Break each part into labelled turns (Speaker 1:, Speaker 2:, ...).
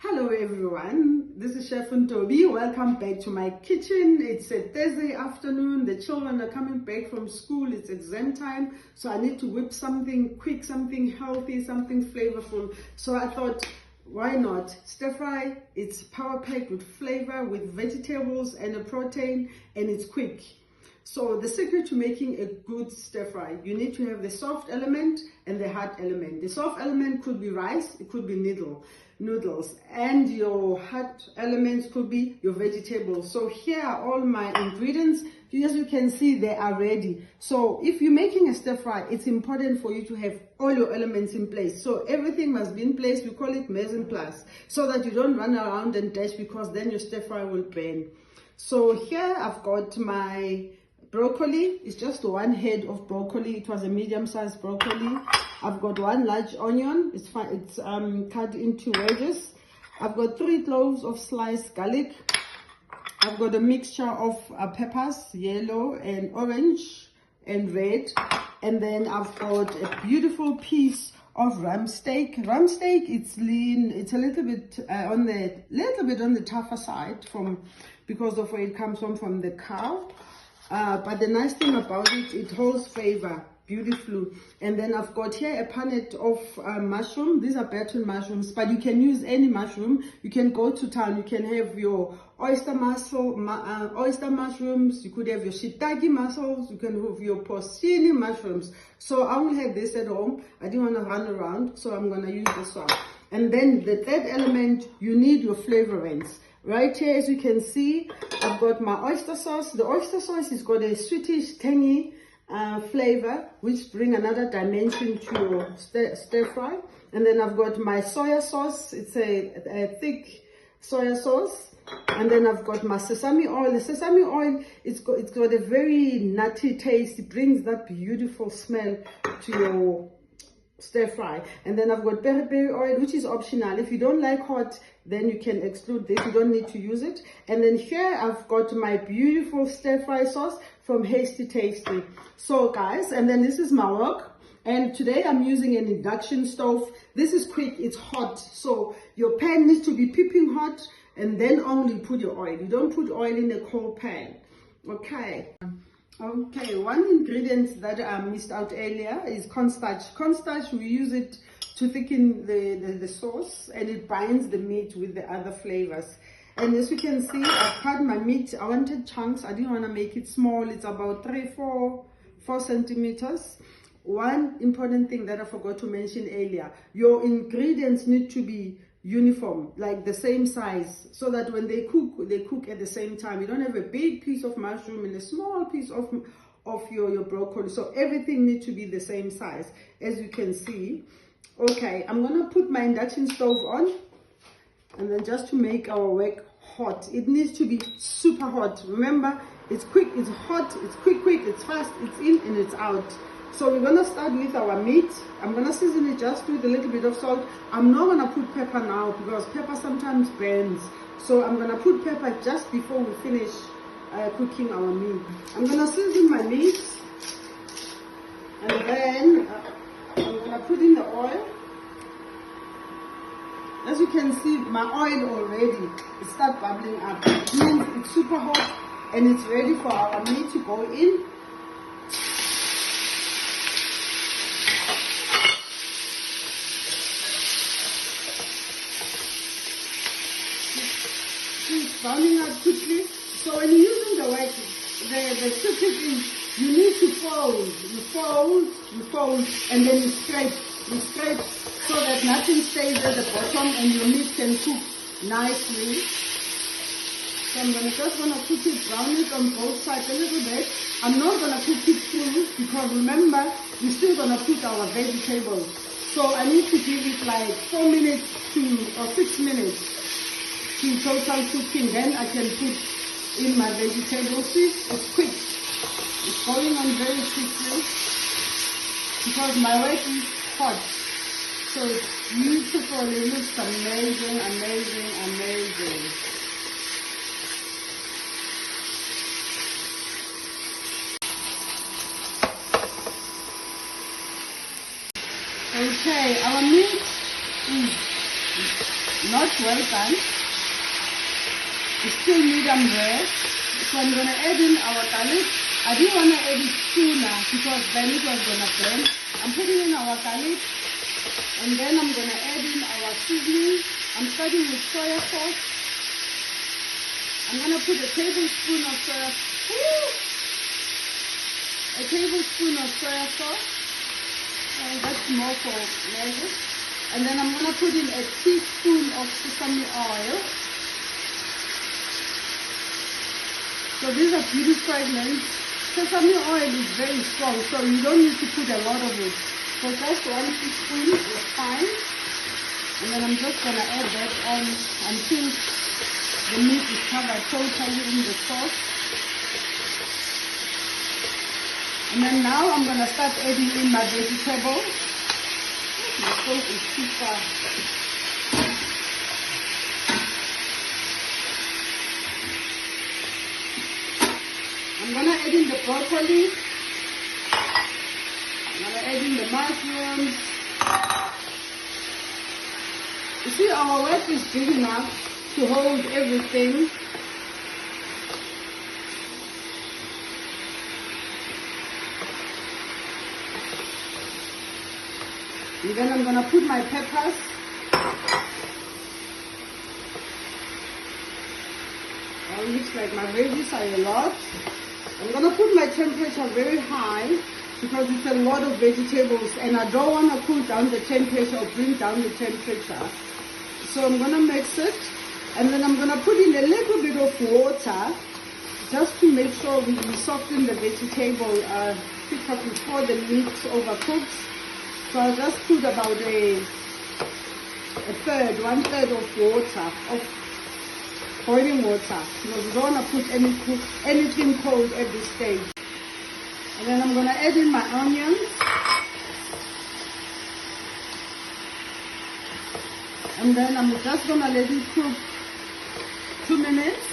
Speaker 1: Hello everyone, this is Chef Ntobi. Welcome back to my kitchen. It's a Thursday afternoon. The children are coming back from school. It's exam time, so I need to whip something quick, something healthy, something flavorful. So I thought, why not stir fry? It's power packed with flavor, with vegetables and a protein, and it's quick. So the secret to making a good stir fry, you need to have the soft element and the hard element. The soft element could be rice, it could be noodles, and your hard elements could be your vegetables. So here are all my ingredients. As you can see, they are ready. So if you're making a stir fry, it's important for you to have all your elements in place. So everything must be in place. We call it mise en place, so that you don't run around and dash, because then your stir fry will burn. So here I've got my broccoli. It's just one head of broccoli. It was a medium-sized broccoli. I've got one large onion. It's cut into wedges. I've got 3 cloves of sliced garlic. I've got a mixture of peppers, yellow and orange and red. And then I've got a beautiful piece of rump steak. Rump steak, it's lean. It's a little bit on the tougher side because of where it comes from the cow. But the nice thing about it, it holds flavor beautifully. And then I've got here a punnet of mushroom. These are battle mushrooms, but you can use any mushroom. You can go to town. You can have your oyster mushrooms. You could have your shiitake mussels. You can have your porcini mushrooms. So I only have this at home. I didn't want to run around, so I'm going to use this one. And then the third element, you need your flavorants. Right here, as you can see, I've got my oyster sauce. The oyster sauce has got a sweetish, tangy flavor, which bring another dimension to your stir fry. And then I've got my soya sauce. It's a thick soya sauce. And then I've got my sesame oil. The sesame oil, it's got a very nutty taste. It brings that beautiful smell to your stir fry. And then I've got peri oil, which is optional. If you don't like hot, then you can exclude this. You don't need to use it. And then here I've got my beautiful stir fry sauce from Hasty Tasty. So guys, and then this is my wok. And today I'm using an induction stove. This is quick, it's hot. So your pan needs to be piping hot, and then only put your oil. You don't put oil in a cold pan. Okay, one ingredient that I missed out earlier is cornstarch. Cornstarch, we use it to thicken the sauce, and it binds the meat with the other flavors. And as you can see, I've cut my meat. I wanted chunks. I didn't want to make it small. It's about 4 centimeters. One important thing that I forgot to mention earlier, your ingredients need to be uniform, like the same size, so that when they cook at the same time. You don't have a big piece of mushroom and a small piece of your broccoli. So everything needs to be the same size, as you can see. Okay, I'm gonna put my induction stove on, and then just to make our wok hot, it needs to be super hot. Remember, it's quick, it's hot, it's quick, it's fast, it's in and it's out. So we're gonna start with our meat. I'm gonna season it just with a little bit of salt. I'm not gonna put pepper now, because pepper sometimes burns. So I'm gonna put pepper just before we finish cooking our meat. I'm gonna season my meat, and then I'm gonna put in the oil. As you can see, my oil already, it starts bubbling up. It means it's super hot and it's ready for our meat to go in. It's browning up quickly. So when you're using the wok, the secret is you need to fold, and then you scrape, so that nothing stays at the bottom and your meat can cook nicely. So I'm just gonna cook it, brown it on both sides a little bit. I'm not gonna cook it through, because remember, we're still gonna put our vegetables. So I need to give it like 4 minutes or 6 minutes to total cooking. Then I can put in my vegetables. See, it's quick. It's going on very quickly, because my wok is hot. So it's beautiful. It looks amazing. Okay, our meat is not well done. It's still medium rare. So I'm going to add in our garlic. I didn't want to add it sooner because then it was going to burn. I'm putting in our garlic, and then I'm going to add in our seasoning. I'm starting with soya sauce. I'm going to put a tablespoon of soya sauce. That's more for measure. And then I'm going to put in a teaspoon of sesame oil. So these are beauty fragrance. Sesame oil is very strong, so you don't need to put a lot of it. So just 1 teaspoon is fine. And then I'm just going to add that on until the meat is covered totally in the sauce. And then now I'm going to start adding in my vegetables. The sauce is too far. I'm going to add in the broccoli. I'm going to add in the mushrooms. You see, our wrap is big enough to hold everything. And then I'm going to put my peppers. Oh, it looks like my veggies are a lot. I'm going to put my temperature very high because it's a lot of vegetables and I don't want to cool down the temperature or bring down the temperature. So I'm going to mix it, and then I'm going to put in a little bit of water just to make sure we soften the vegetable before the meat overcooks. So I'll just put about one third of water, of boiling water, because we don't want to put anything cold at this stage. And then I'm going to add in my onions. And then I'm just going to let it cook 2 minutes.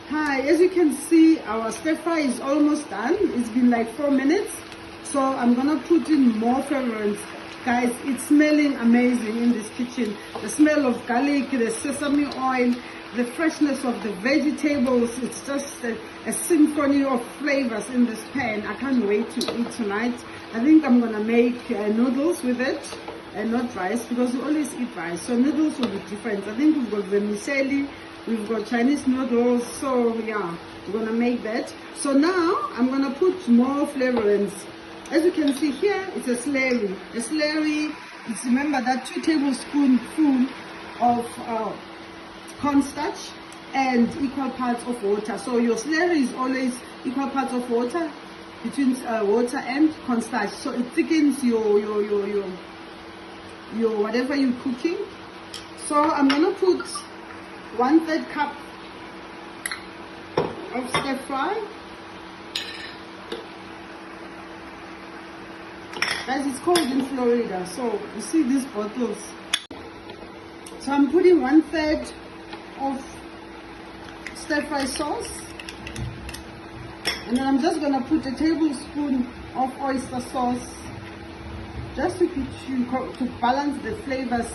Speaker 1: Hi, as you can see, our stir fry is almost done. It's been like 4 minutes. So I'm going to put in more flavorants. Guys, it's smelling amazing in this kitchen. The smell of garlic, the sesame oil, the freshness of the vegetables. It's just a symphony of flavors in this pan. I can't wait to eat tonight. I think I'm going to make noodles with it. And not rice, because we always eat rice, so noodles will be different. I think we've got vermicelli, we've got Chinese noodles, so yeah, we're gonna make that. So now I'm gonna put more flavorants. As you can see here, it's a slurry. A slurry is, remember, that 2 tablespoons full of cornstarch and equal parts of water. So your slurry is always equal parts of water between water and cornstarch. So it thickens your whatever you're cooking. So I'm gonna put 1/3 cup of stir fry. Guys, it's cold in Florida, so you see these bottles. So I'm putting 1/3 of stir fry sauce, and then I'm just gonna put a tablespoon of oyster sauce, just to balance the flavors.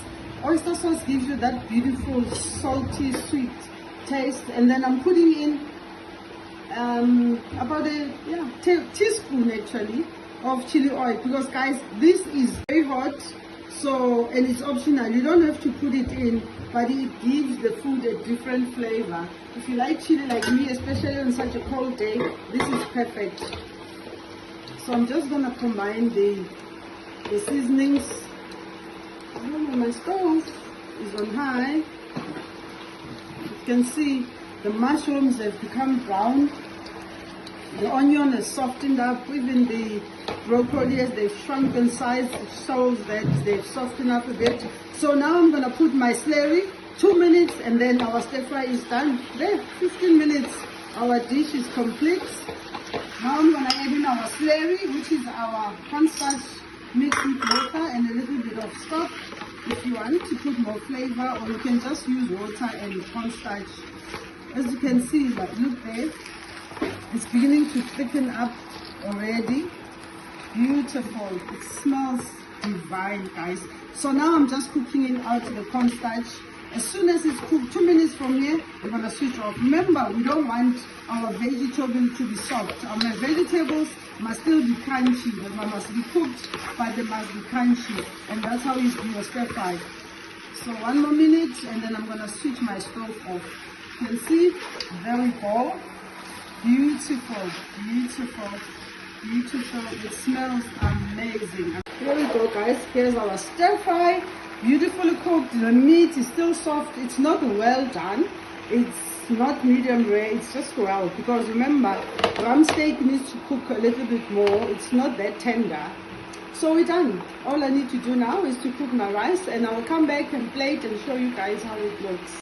Speaker 1: Oyster sauce gives you that beautiful salty sweet taste. And then I'm putting in about a teaspoon actually of chili oil, because guys, this is very hot, so, and it's optional, you don't have to put it in, but it gives the food a different flavor. If you like chili like me, especially on such a cold day, this is perfect. So I'm just gonna combine the seasonings. My stove is on high. You can see the mushrooms have become brown. The onion has softened up. Even the broccoli, as they've shrunk in size, it shows that they've softened up a bit. So now I'm going to put my slurry, 2 minutes, and then our stir fry is done. There, 15 minutes. Our dish is complete. Now I'm going to add in our slurry, which is our cornstarch mixed with water and a little bit of stock if you want to put more flavor, or you can just use water and cornstarch. As you can see, like, look there, it's beginning to thicken up already. Beautiful. It smells divine, guys. So now I'm just cooking it out the cornstarch As soon as it's cooked, 2 minutes from here, we're going to switch off. Remember, we don't want our vegetables to be soft. Our vegetables must still be crunchy. They must be cooked, but they must be crunchy. And that's how you do your stir fry. So 1 more minute, and then I'm going to switch my stove off. You can see, there we go. Beautiful, beautiful, beautiful. It smells amazing. Here we go, guys. Here's our stir fry. Beautifully cooked. The meat is still soft. It's not well done. It's not medium rare. It's just well, because remember, rump steak needs to cook a little bit more. It's not that tender. So we're done. All I need to do now is to cook my rice, and I'll come back and plate and show you guys how it looks.